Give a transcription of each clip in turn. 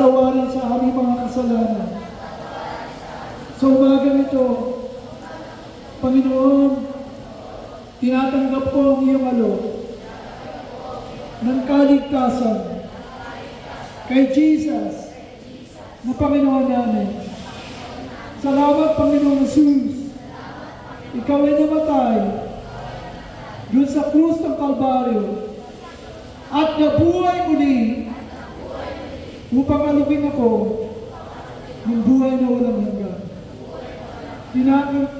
patawarin sa aming mga kasalanan. Sa umagang ito, Panginoon, tinatanggap ko ang iyong alok ng kaligtasan kay Jesus na Panginoon namin. Salamat, Panginoon Jesus. Ikaw ay namatay doon sa krus ng Kalbaryo at nabuhay muli upang alukin ako ng buhay na walang hanggan.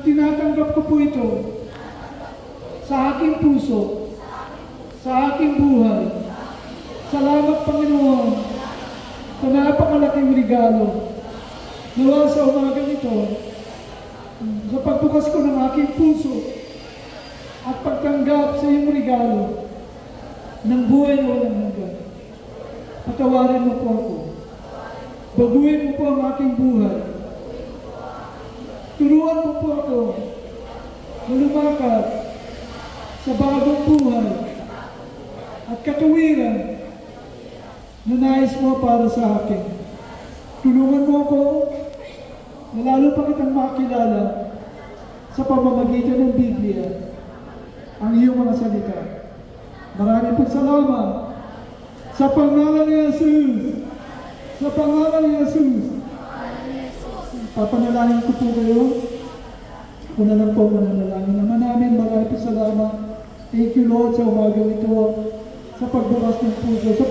Tinatanggap ko po ito sa aking puso, sa aking buhay. Salamat, Panginoon, sa napakalaking regalo. Nawa sa umagang ito, sa pagbukas ko ng aking puso at pagtanggap sa iyong regalo ng buhay na walang hanggan. Patawarin mo po ako. Baguhin mo po ang aking buhay. Turuan mo po ako na lumakad sa bagong buhay at katuwiran na nais mo para sa akin. Tulungan mo ako na lalo pa kitang makilala sa pamamagitan ng Biblia, ang iyong mga salita. Maraming po salamat sa pangalan ni Jesus. Sa pangalan ni Jesus. Papanalangin ko po kayo. Ako na lang po mananalangin naman namin. Maraming po salamat. Thank you, Lord, sa umagang ito, sa pagbukas ng puso, sa